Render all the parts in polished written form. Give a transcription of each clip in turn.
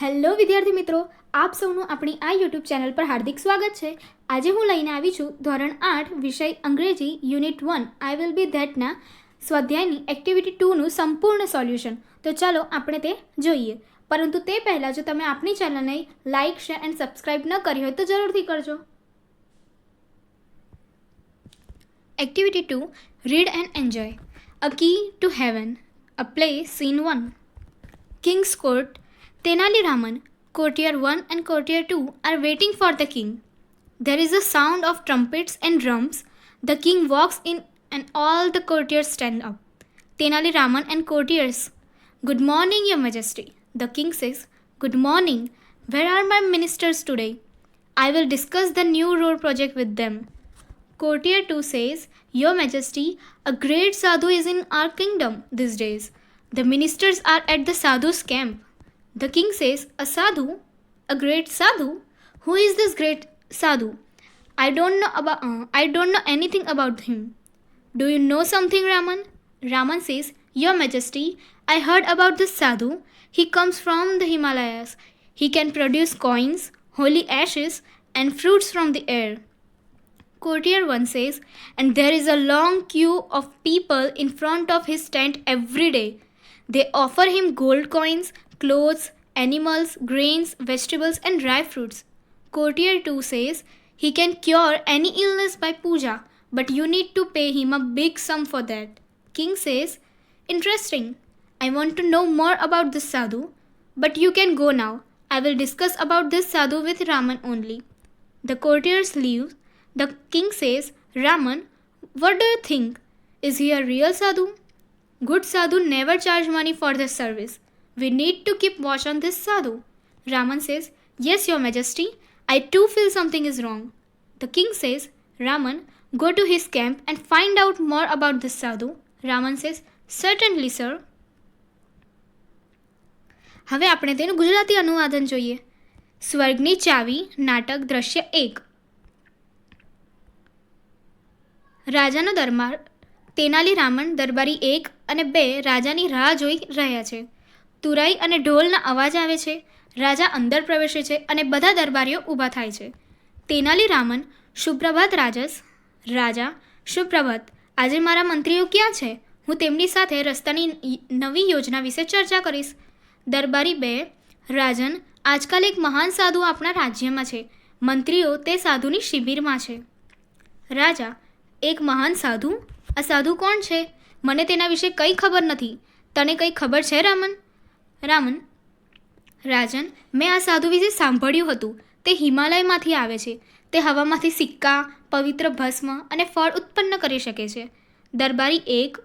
Hello વિદ્યાર્થી મિત્રો, આપ સૌનું આપણી આ યુટ્યુબ ચેનલ પર હાર્દિક સ્વાગત છે. આજે હું લઈને આવી છું ધોરણ 8 વિષય અંગ્રેજી યુનિટ 1 આઈ વિલ બી ધેટના સ્વાધ્યાયની એક્ટિવિટી 2નું સંપૂર્ણ સોલ્યુશન. તો ચાલો આપણે તે જોઈએ. પરંતુ તે પહેલાં જો તમે આપણી ચેનલને લાઇક, શેર એન્ડ સબસ્ક્રાઇબ ન કરી હોય તો જરૂરથી કરજો. Activity 2, read and enjoy. A key to heaven. A play scene 1. King's Court. Tenali Raman, Courtier 1 and Courtier 2 are waiting for the king. There is a sound of trumpets and drums. The king walks in and all the courtiers stand up. Tenali Raman and courtiers. Good morning, Your Majesty. The king says, Good morning. Where are my ministers today? I will discuss the new road project with them. Courtier 2 says, Your Majesty, a great sadhu is in our kingdom these days. The ministers are at the sadhu's camp. The king says, A sadhu? A great sadhu? Who is this great sadhu? I don't know anything about him. Do you know something, Raman? Raman says, Your Majesty, I heard about this sadhu. He comes from the Himalayas. He can produce coins, holy ashes, and fruits from the air. Courtier 1 says, and there is a long queue of people in front of his tent every day. They offer him gold coins, clothes, animals, grains, vegetables, and dry fruits. Courtier 2 says he can cure any illness by puja, but you need to pay him a big sum for that. King says, Interesting. I want to know more about this sadhu, but you can go now. I will discuss about this sadhu with Raman only. The courtiers leave. The king says, Raman, what do you think? Is he a real sadhu? Good sadhu never charge money for their service. We need to keep watch on this sadhu. Raman says, Yes, Your Majesty. I too feel something is wrong. The king says, Raman, go to his camp and find out more about this sadhu. Raman says, Certainly, sir. હવે આપણે તેનું ગુજરાતી અનુવાદન જોઈએ. સ્વર્ગની ચાવી નાટક દ્રશ્ય 1. રાજાનો દરબાર. તેનાલી રામન દરબારી 1 અને 2 રાજાની રાહ જોઈ રહ્યા છે. તુરાઈ અને ઢોલના અવાજ આવે છે. રાજા અંદર પ્રવેશે છે અને બધા દરબારીઓ ઊભા થાય છે. તેનાલી રામન, સુપ્રભાત રાજસ. રાજા, સુપ્રભાત. આજે મારા મંત્રીઓ ક્યાં છે? હું તેમની સાથે રસ્તાની નવી યોજના વિશે ચર્ચા કરીશ. દરબારી 2, રાજન, આજકાલ એક મહાન સાધુ આપણા રાજ્યમાં છે. મંત્રીઓ તે સાધુની શિબિરમાં છે. રાજા, એક મહાન સાધુ? આ સાધુ કોણ છે? મને તેના વિશે કંઈ ખબર નથી. તને કંઈ ખબર છે, રામન? રામન, રાજન, મેં આ સાધુ વિશે સાંભળ્યું હતું. તે હિમાલયમાંથી આવે છે. તે હવામાંથી સિક્કા, પવિત્ર ભસ્મ અને ફળ ઉત્પન્ન કરી શકે છે. દરબારી 1,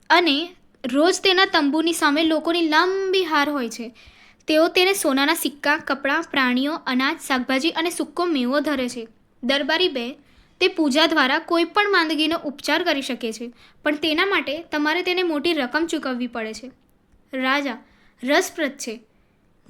અને રોજ તેના તંબુની સામે લોકોની લાંબી હાર હોય છે. તેઓ તેને સોનાના સિક્કા, કપડાં, પ્રાણીઓ, અનાજ, શાકભાજી અને સૂકો મેવો ધરે છે. દરબારી 2, તે પૂજા દ્વારા કોઈ પણ માંદગીનો ઉપચાર કરી શકે છે, પણ તેના માટે તમારે તેને મોટી રકમ ચૂકવવી પડે છે. રાજા, રસપ્રદ છે.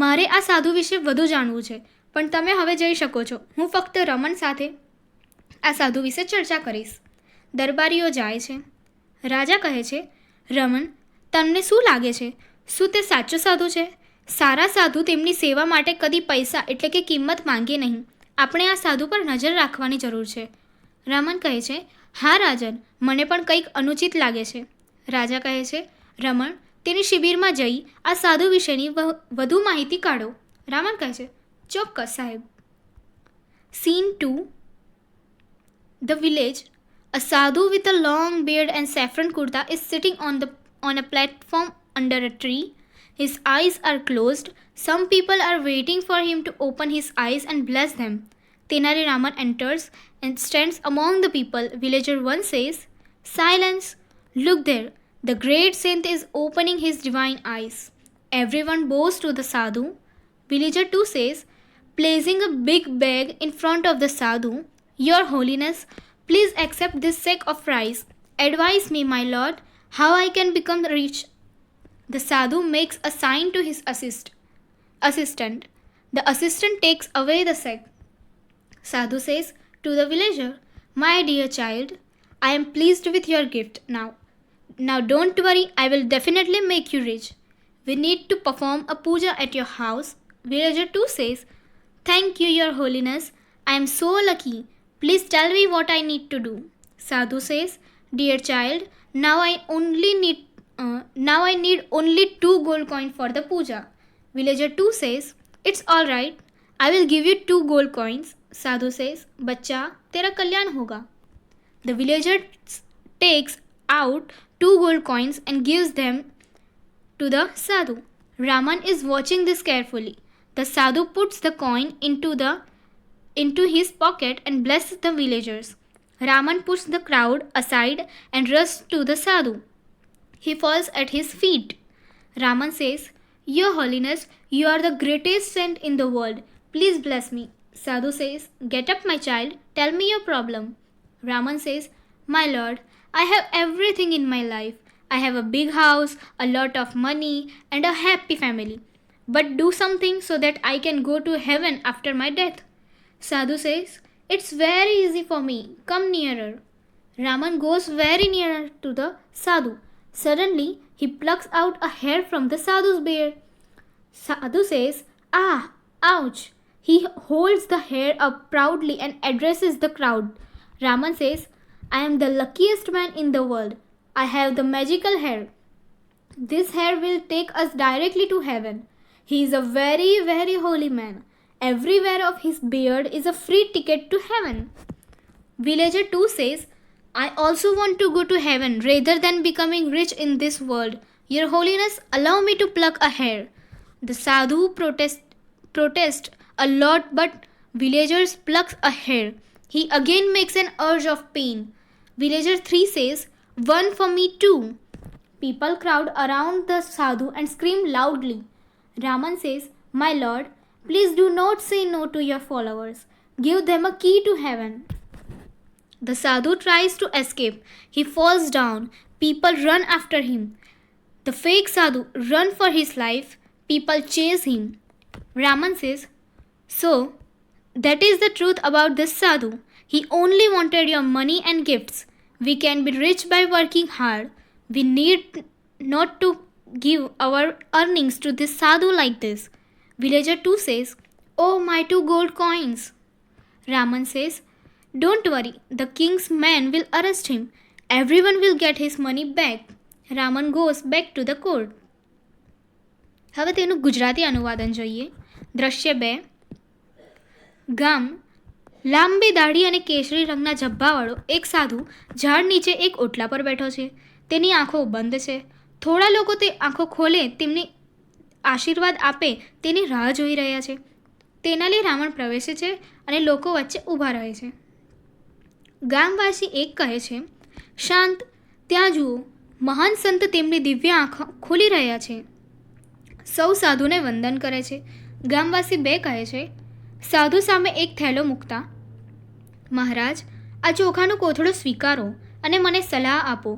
મારે આ સાધુ વિશે વધુ જાણવું છે, પણ તમે હવે જઈ શકો છો. હું ફક્ત રમન સાથે આ સાધુ વિશે ચર્ચા કરીશ. દરબારીઓ જાય છે. રાજા કહે છે, રમન, તમને શું લાગે છે? શું તે સાચો સાધુ છે? સારા સાધુ તેમની સેવા માટે કદી પૈસા એટલે કે કિંમત માંગે નહીં. આપણે આ સાધુ પર નજર રાખવાની જરૂર છે. રમન કહે છે, હા રાજન, મને પણ કંઈક અનુચિત લાગે છે. રાજા કહે છે, રમણ, તેની શિબિરમાં જઈ આ સાધુ વિશેની વધુ માહિતી કાઢો. રામન કહે છે, ચોક્કસ સાહેબ. Scene 2. The village. A sadhu with a long beard and saffron kurta is sitting on a platform under a tree. His eyes are closed. Some people are waiting for him to open his eyes and bless them. Tenali Raman enters and stands among the people. Villager 1 says, Silence! Look there! The great saint is opening his divine eyes. Everyone bows to the sadhu. Villager 2 says, placing a big bag in front of the sadhu, Your Holiness, please accept this sack of rice. Advise me, my lord, how I can become rich. The sadhu makes a sign to his assistant. The assistant takes away the sack. Sadhu says to the villager, My dear child, I am pleased with your gift now. Now don't worry, I will definitely make you rich. We need to perform a puja at your house. Villager 2 says, Thank you, Your Holiness. I am so lucky. Please tell me what I need to do. Sadhu says, Dear child, now I need only 2 gold coins for the puja. Villager 2 says, It's alright. I will give you 2 gold coins. Sadhu says, Bachcha, tera kalyan hoga. The villager takes out 2 gold coins and gives them to the sadhu. Raman is watching this carefully. The sadhu puts the coin into his pocket and blesses the villagers. Raman puts the crowd aside and rushes to the sadhu. He falls at his feet. Raman says, Your Holiness, you are the greatest saint in the world. Please bless me. Sadhu says, Get up, my child. Tell me your problem. Raman says, My lord, I have everything in my life. I have a big house, a lot of money, and a happy family. But do something so that I can go to heaven after my death. Sadhu says, It's very easy for me. Come nearer. Raman goes very near to the sadhu. Suddenly, he plucks out a hair from the sadhu's beard. Sadhu says, Ah, ouch. He holds the hair up proudly and addresses the crowd. Raman says, I am the luckiest man in the world. I have the magical hair. This hair will take us directly to heaven. He is a very, very holy man. Everywhere of his beard is a free ticket to heaven. Villager 2 says, I also want to go to heaven rather than becoming rich in this world. Your Holiness, allow me to pluck a hair. The sadhu protests a lot, but villagers plucks a hair. He again makes an urge of pain. Villager 3 says, One for me too. People crowd around the sadhu and scream loudly. Raman says, My lord, please do not say no to your followers. Give them a key to heaven. The sadhu tries to escape. He falls down. People run after him. The fake sadhu runs for his life. People chase him. Raman says, So, that is the truth about this sadhu. He only wanted your money and gifts. We can be rich by working hard. We need not to give our earnings to this sadhu like this. Villager 2 says, Oh, my 2 gold coins. Raman says, Don't worry, the king's men will arrest him. Everyone will get his money back. Raman goes back to the court. હવે તેનું ગુજરાતી અનુવાદન જોઈએ. દ્રશ્ય 2. ગામ. લાંબી દાઢી અને કેસરી રંગના ઝભ્ભાવાળો એક સાધુ ઝાડ નીચે એક ઓટલા પર બેઠો છે. તેની આંખો બંધ છે. થોડા લોકો તે આંખો ખોલે તેમને આશીર્વાદ આપે તેની રાહ જોઈ રહ્યા છે. તેનાલી રાવણ પ્રવેશે છે અને લોકો વચ્ચે ઊભા રહે છે. ગામવાસી એક કહે છે, શાંત, ત્યાં જુઓ, મહાન સંત તેમની દિવ્ય આંખો ખોલી રહ્યા છે. સૌ સાધુને વંદન કરે છે. ગામવાસી 2 કહે છે, સાધુ સામે એક થેલો મૂકતા, મહારાજ, આ ચોખાનો કોથળો સ્વીકારો અને મને સલાહ આપો.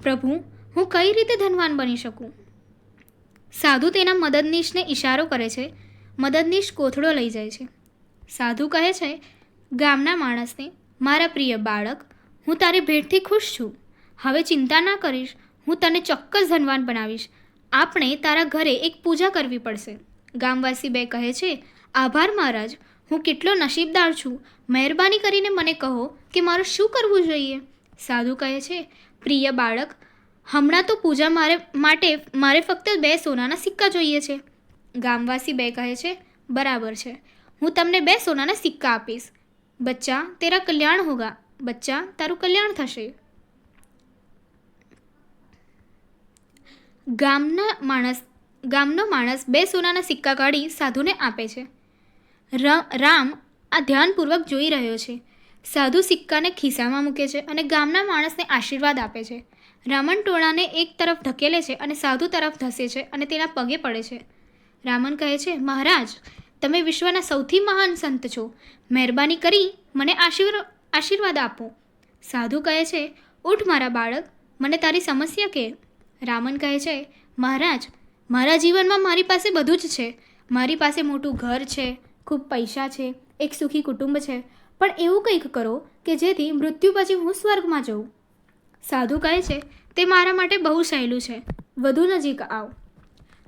પ્રભુ, હું કઈ રીતે ધનવાન બની શકું? સાધુ તેના મદદનીશને ઇશારો કરે છે. મદદનીશ કોથળો લઈ જાય છે. સાધુ કહે છે, ગામના માણસને, મારા પ્રિય બાળક, હું તારી ભેટથી ખુશ છું. હવે ચિંતા ના કરીશ, હું તને ચોક્કસ ધનવાન બનાવીશ. આપણે તારા ઘરે એક પૂજા કરવી પડશે. ગામવાસી 2 કહે છે, આભાર મહારાજ, હું કેટલો નસીબદાર છું. મહેરબાની કરીને મને કહો કે મારે શું કરવું જોઈએ? સાધુ કહે છે, પ્રિય બાળક, હમણાં તો પૂજા મારે ફક્ત 2 સોનાના સિક્કા જોઈએ છે. ગામવાસી 2 કહે છે, બરાબર છે, હું તમને 2 સોનાના સિક્કા આપીશ. બચ્ચા, તેરા કલ્યાણ હોગા. બચ્ચા, તારું કલ્યાણ થશે. ગામનો માણસ 2 સોનાના સિક્કા કાઢી સાધુને આપે છે. રામ આ ધ્યાનપૂર્વક જોઈ રહ્યો છે. સાધુ સિક્કાને ખિસ્સામાં મૂકે છે અને ગામના માણસને આશીર્વાદ આપે છે. રામન ટોળાને એક તરફ ધકેલે છે અને સાધુ તરફ ધસે છે અને તેના પગે પડે છે. રામન કહે છે, મહારાજ, તમે વિશ્વના સૌથી મહાન સંત છો. મહેરબાની કરી મને આશીર્વાદ આપો. સાધુ કહે છે, ઉઠ મારા બાળક, મને તારી સમસ્યા કહે. રામન કહે છે, મહારાજ, મારા જીવનમાં મારી પાસે બધું જ છે. મારી પાસે મોટું ઘર છે, ખૂબ પૈસા છે, એક સુખી કુટુંબ છે. પણ એવું કંઈક કરો કે જેથી મૃત્યુ પછી હું સ્વર્ગમાં જઉં. સાધુ કહે છે, તે મારા માટે બહુ સહેલું છે. વધુ નજીક આવ.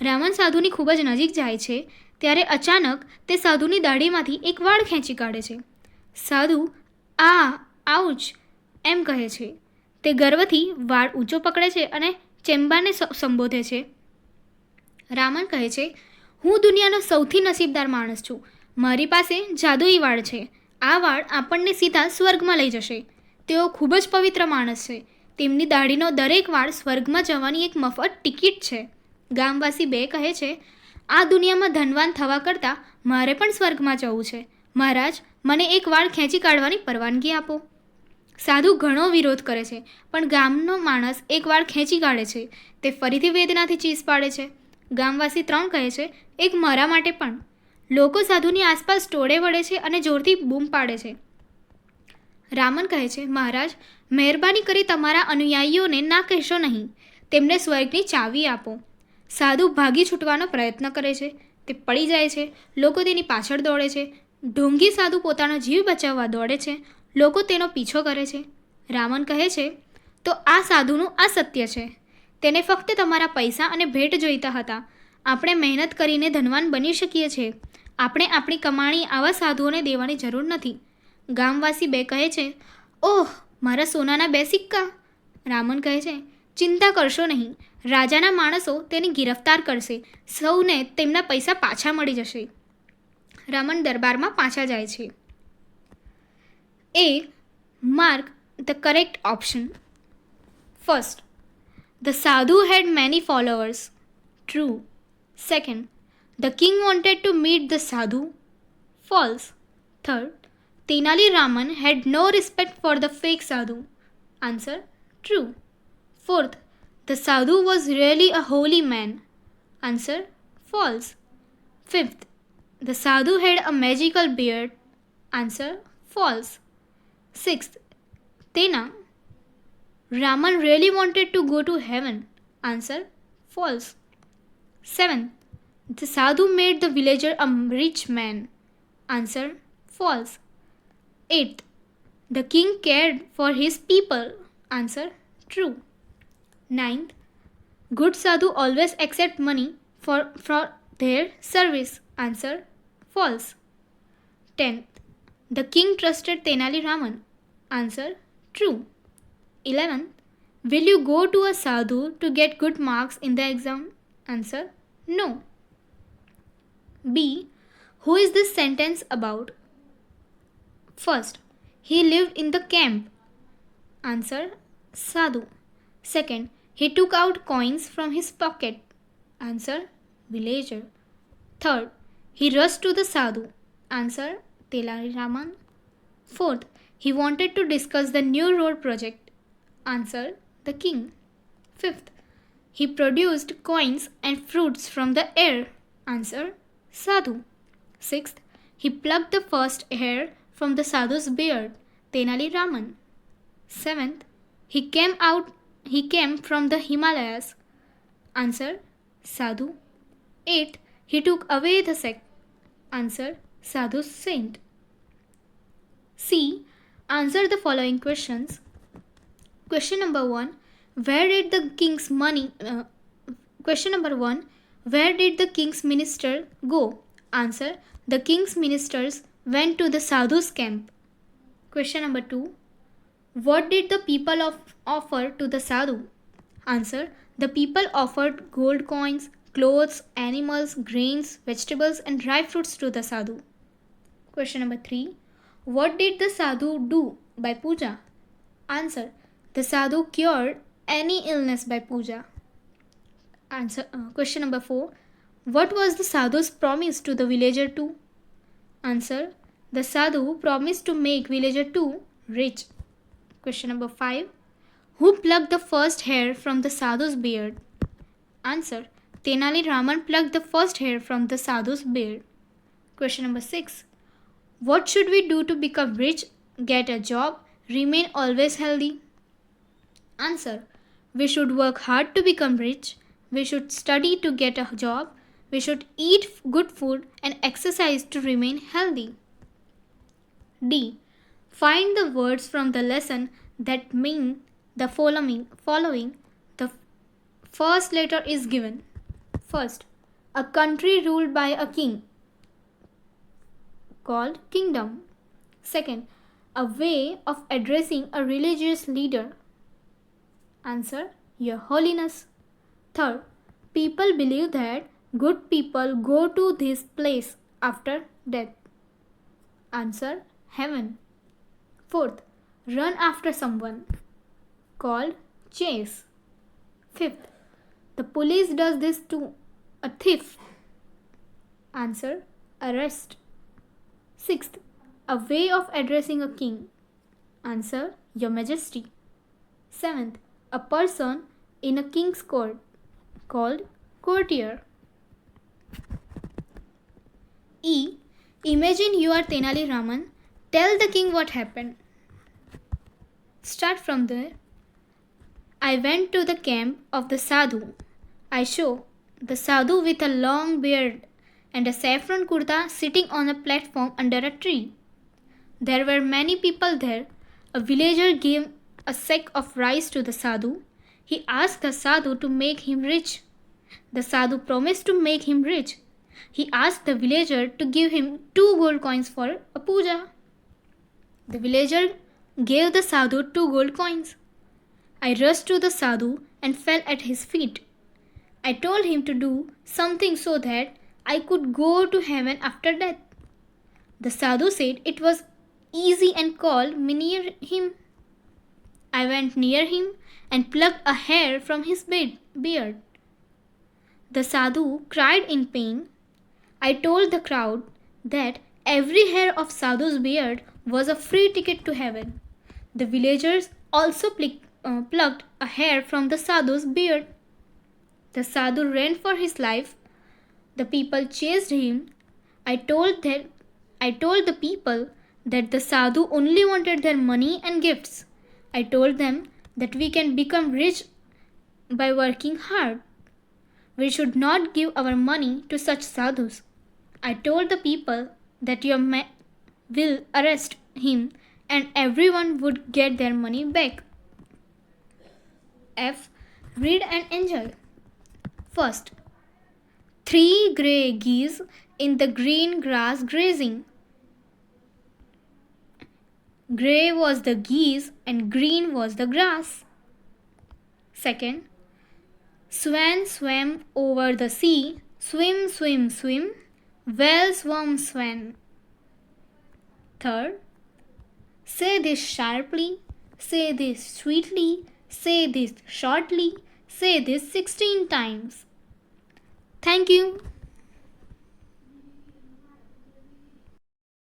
રામન સાધુની ખૂબ જ નજીક જાય છે ત્યારે અચાનક તે સાધુની દાઢીમાંથી એક વાળ ખેંચી કાઢે છે. સાધુ આ આઉચ એમ કહે છે. તે ગર્વથી વાળ ઊંચો પકડે છે અને ચેમ્બાને સંબોધે છે. રામન કહે છે, હું દુનિયાનો સૌથી નસીબદાર માણસ છું. મારી પાસે જાદુઈ વાળ છે. આ વાળ આપણને સીધા સ્વર્ગમાં લઈ જશે. તેઓ ખૂબ જ પવિત્ર માણસ છે. તેમની દાઢીનો દરેક વાળ સ્વર્ગમાં જવાની એક મફત ટિકિટ છે. ગામવાસી 2 કહે છે, આ દુનિયામાં ધનવાન થવા કરતાં મારે પણ સ્વર્ગમાં જવું છે. મહારાજ, મને એક વાળ ખેંચી કાઢવાની પરવાનગી આપો. સાધુ ઘણો વિરોધ કરે છે, પણ ગામનો માણસ એક વાળ ખેંચી કાઢે છે. તે ફરીથી વેદનાથી ચીસ પાડે છે. ગામવાસી 3 કહે છે, એક મારા માટે પણ. લોકો સાધુની આસપાસ ટોળે વળે છે અને જોરથી બૂમ પાડે છે. રામન કહે છે, મહારાજ, મહેરબાની કરી તમારા અનુયાયીઓને ના કહેશો નહીં. તેમને સ્વર્ગની ચાવી આપો. સાધુ ભાગી છૂટવાનો પ્રયત્ન કરે છે. તે પડી જાય છે. લોકો તેની પાછળ દોડે છે. ઢોંગી સાધુ પોતાનો જીવ બચાવવા દોડે છે. લોકો તેનો પીછો કરે છે. રામન કહે છે, તો આ સાધુનું આ સત્ય છે. તેને ફક્ત તમારા પૈસા અને ભેટ જોઈતા હતા. આપણે મહેનત કરીને ધનવાન બની શકીએ છીએ. આપણે આપણી કમાણી આવા સાધુઓને દેવાની જરૂર નથી. ગામવાસી 2 કહે છે, ઓહ, મારા સોનાના 2 સિક્કા. રામન કહે છે, ચિંતા કરશો નહીં. રાજાના માણસો તેને ગિરફ્તાર કરશે. સૌને તેમના પૈસા પાછા મળી જશે. રામન દરબારમાં પાછા જાય છે. A. Mark the correct option. First, the sadhu had many followers. True. Second, the king wanted to meet the sadhu. False. Third, Tenali Raman had no respect for the fake sadhu. Answer: true. Fourth, the sadhu was really a holy man. Answer: false. Fifth, the sadhu had a magical beard. Answer: false. Sixth, Tena Raman really wanted to go to heaven. Answer: false. Seventh, the sadhu made the villager a rich man. Answer: false. Eighth, the king cared for his people. Answer: true. Ninth, good sadhu always accept money for their service. Answer: false. 10th, the king trusted Tenali Raman. Answer: true. 11th, will you go to a sadhu to get good marks in the exam? Answer: no. B. Who is this sentence about? First, he lived in the camp. Answer: sadhu. Second, he took out coins from his pocket. Answer: villager. Third, he rushed to the sadhu. Answer: Tenali Raman. Fourth, he wanted to discuss the new road project. Answer: the king. Fifth, he produced coins and fruits from the air. Answer: sadhu. Sixth, he plucked the first hair from the sadhu's beard. Tenali Raman. Seventh, he came from the Himalayas. Answer: sadhu. Eighth, he took away the sect. Answer: sadhu's saint. C. Answer the following questions. Question number 1. Where did the king's money? Question number 1. Where did the king's minister go? Answer: the king's ministers went to the sadhu's camp. Question number 2. What did the people offer to the sadhu? Answer: the people offered gold coins, clothes, animals, grains, vegetables, and dry fruits to the sadhu. Question number 3. What did the sadhu do by puja? Answer: the sadhu cured any illness by puja. Question number 4. What was the sadhu's promise to the villager 2? Answer: the sadhu promised to make villager 2 rich. Question number 5. Who plucked the first hair from the sadhu's beard? Answer: Tenali Raman plucked the first hair from the sadhu's beard. Question number 6. What should we do to become rich, get a job, remain always healthy? Answer: we should work hard to become rich. We should study to get a job. We should eat good food and exercise to remain healthy. D. Find the words from the lesson that mean the following. The first letter is given. First, a country ruled by a king called kingdom. Second, a way of addressing a religious leader. Answer, Your Holiness. Third, people believe that good people go to this place after death. Answer, Heaven. Fourth, run after someone called chase. Fifth, the police does this to a thief. Answer, arrest. Sixth, a way of addressing a king. Answer, Your Majesty. Seventh, a person in a king's court called courtier. E. Imagine you are Tenali Raman. Tell the king what happened. Start from there. I went to the camp of the sadhu. I saw the sadhu with a long beard and a saffron kurta sitting on a platform under a tree. There were many people there. A villager gave a sack of rice to the sadhu. He asked the sadhu to make him rich. The sadhu promised to make him rich. He asked the villager to give him 2 gold coins for a puja. The villager gave the sadhu 2 gold coins. I rushed to the sadhu and fell at his feet. I told him to do something so that I could go to heaven after death. The sadhu said it was easy and called me near him. I went near him and plucked a hair from his beard. The sadhu cried in pain. I told the crowd that every hair of sadhu's beard was a free ticket to heaven. The villagers also plucked a hair from the sadhu's beard. The sadhu ran for his life. The people chased him. I told the people that the sadhu only wanted their money and gifts. I told them that we can become rich by working hard. We should not give our money to such sadhus. I told the people that your will arrest him and everyone would get their money back. F. Read and enjoy. First, 3 grey geese in the green grass grazing. Grey was the geese and green was the grass. Second, swan swam over the sea. Swim, swim, swim. Well swam swan. Third, say this sharply, say this sweetly, say this shortly, say this 16 times. Thank you.